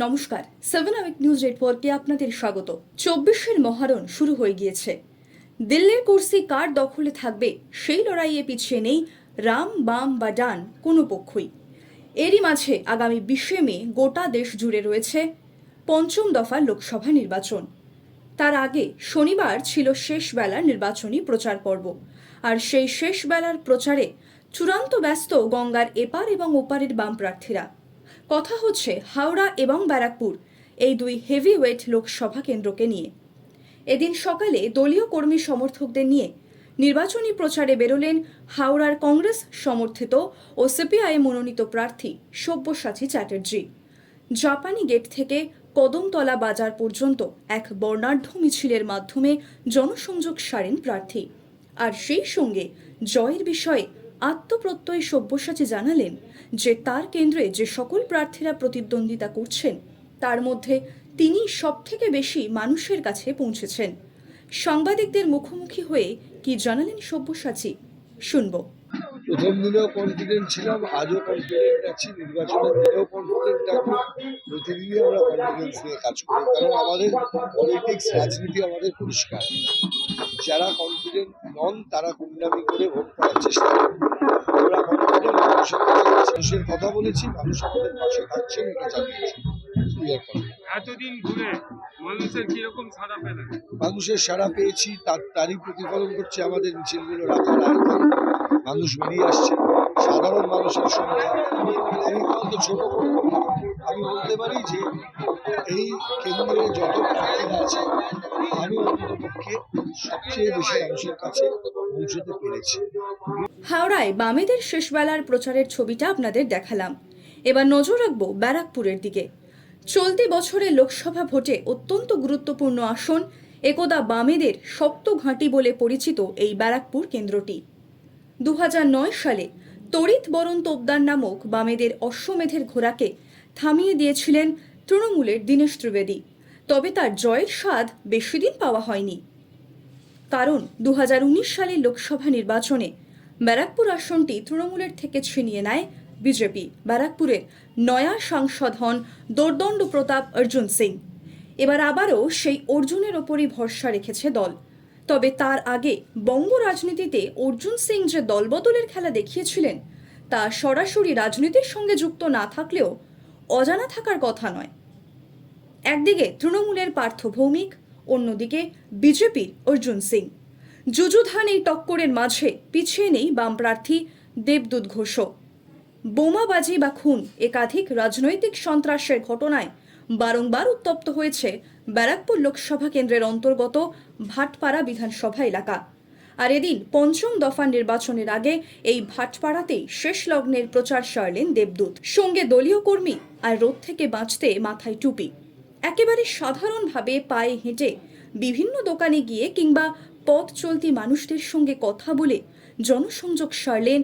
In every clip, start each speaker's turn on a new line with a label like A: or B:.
A: নমস্কার, 7 hour news নেটওয়ার্কে আপনাদের স্বাগত। 24-এর মহারণ শুরু হয়ে গিয়েছে। দিল্লির কুর্সি কার দখলে থাকবে সেই লড়াইয়ে পিছিয়ে নেই রাম, বাম বা ডান কোনো পক্ষই। এরই মাঝে আগামী 20শে মে গোটা দেশ জুড়ে রয়েছে পঞ্চম দফা লোকসভা নির্বাচন। তার আগে শনিবার ছিল শেষ বেলার নির্বাচনী প্রচার পর্ব, আর সেই শেষ বেলার প্রচারে চূড়ান্ত ব্যস্ত গঙ্গার এপার এবং ওপারের বাম প্রার্থীরা। কথা হচ্ছে হাওড়া এবং ব্যারাকপুর এই দুই হেভিওয়েট লোকসভা কেন্দ্রকে নিয়ে। এদিন সকালে দলীয় কর্মী সমর্থকদের নিয়ে নির্বাচনী প্রচারে বেরোলেন হাওড়ার কংগ্রেস সমর্থিত ও সিপিআই মনোনীত প্রার্থী সব্যসাচী চ্যাটার্জি। জাপানি গেট থেকে কদমতলা বাজার পর্যন্ত এক বর্ণাঢ্য মিছিলের মাধ্যমে জনসংযোগ সারেন প্রার্থী। আর সেই সঙ্গে জয়ের বিষয়ে আত্মপ্রত্যয় সব্যসাচী জানালেন যে তার কেন্দ্রে যে সকল প্রার্থীরা প্রতিদ্বন্দ্বিতা করছেন তার মধ্যে তিনি সবথেকে বেশি মানুষের কাছে পৌঁছেছেন। সাংবাদিকদের মুখোমুখি হয়ে কি জানালেন সব্যসাচী, শুনব।
B: প্রথম দিনেও কনফিডেন্ট ছিলাম, আজও কনফিডেন্ট আছি, নির্বাচনের দিনেও কনফিডেন্ট থাকবো। প্রতিদিনই আমরা কনফিডেন্স নিয়ে কাজ করি, কারণ আমাদের পলিটিক্স, রাজনীতি আমাদের পরিষ্কার। যারা কনফিডেন্ট নন তারা গুন্ডামি করে ভোট করার চেষ্টা করে। আমরা কনফিডেন্ট, মানুষের কথা বলেছি, মানুষ আমাদের পাশে থাকছেন, এটা চালিয়েছি।
C: এতদিন ঘুরে মানুষের কিরকম সাড়া পেলেন?
B: মানুষের সাড়া পেয়েছি, তারই প্রতিফলন করছে আমাদের মিছিলগুলো রাখার আয়োজন। মানুষ বেরিয়ে আসছে, সাধারণ মানুষের সংখ্যা। আমি অন্তত ছোট করে আমি বলতে পারি যে এই কেন্দ্রে যত প্রার্থীরা আছে আমি অন্ততপক্ষে সবচেয়ে বেশি মানুষের কাছে পৌঁছতে পেরেছি।
A: হাওড়ায় বামেদের শেষবেলার প্রচারের ছবিটা আপনাদের দেখালাম। এবার নজর রাখবো ব্যারাকপুরের দিকে। চলতি বছরের লোকসভা ভোটে অত্যন্ত গুরুত্বপূর্ণ আসন, একদা বামেদের শক্ত ঘাঁটি বলে পরিচিত এই ব্যারাকপুর কেন্দ্রটি। 2009 সালে তড়িৎ বরণ তোপদার নামক বামেদের অশ্বমেধের ঘোড়াকে থামিয়ে দিয়েছিলেন তৃণমূলের দীনেশ ত্রিবেদী। তবে তার জয়ের স্বাদ বেশি দিন পাওয়া হয়নি, কারণ 2019 সালের লোকসভা নির্বাচনে ব্যারাকপুর আসনটি তৃণমূলের থেকে ছিনিয়ে নেয় বিজেপি। ব্যারাকপুরের নয়া সাংসদ হন দোর্দণ্ড প্রতাপ অর্জুন সিং। এবার আবারও সেই অর্জুনের ওপরই ভরসা রেখেছে দল। তবে তার আগে বঙ্গ রাজনীতিতে অর্জুন সিং যে দলবদলের খেলা দেখিয়েছিলেন তা সরাসরি রাজনীতির সঙ্গে যুক্ত না থাকলেও অজানা থাকার কথা নয়। একদিকে তৃণমূলের পার্থ ভৌমিক, অন্যদিকে বিজেপির অর্জুন সিং। যুযুধান এই টক্করের মাঝে পিছিয়ে নেই বাম প্রার্থী দেবদূত ঘোষও। বোমাবাজি বা খুন, একাধিক রাজনৈতিক সন্ত্রাসের ঘটনায় বারংবার উত্তপ্ত হয়েছে ব্যারাকপুর লোকসভা কেন্দ্রের অন্তর্গত ভাটপাড়া বিধানসভা এলাকা। আর এদিন পঞ্চম দফা নির্বাচনের আগে এই ভাটপাড়াতেই শেষ লগ্নের প্রচার সারলেন দেবদূত। সঙ্গে দলীয় কর্মী, আর রোদ থেকে বাঁচতে মাথায় টুপি। একেবারে সাধারণভাবে পায়ে হেঁটে বিভিন্ন দোকানে গিয়ে কিংবা পথ চলতি মানুষদের সঙ্গে কথা বলে জনসংযোগ সারলেন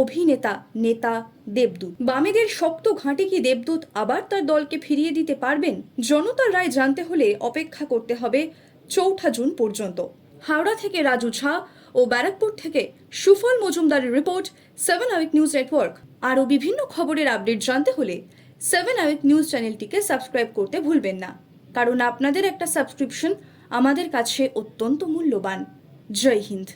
A: অভিনেতা নেতা দেবদূত। বামেদের শক্ত ঘাঁটি কি দেবদূত আবার তার দলকে ফিরিয়ে দিতে পারবেন? জনতার রায় জানতে হলে অপেক্ষা করতে হবে 4 জুন পর্যন্ত। হাওড়া থেকে রাজু ঝা ও ব্যারাকপুর থেকে সুফল মজুমদারের রিপোর্ট, 7 আওয়ার নিউজ নেটওয়ার্ক। আরও বিভিন্ন খবরের আপডেট জানতে হলে 7 আওয়ার নিউজ চ্যানেলটিকে সাবস্ক্রাইব করতে ভুলবেন না, কারণ আপনাদের একটা সাবস্ক্রিপশন আমাদের কাছে অত্যন্ত মূল্যবান। জয় হিন্দ।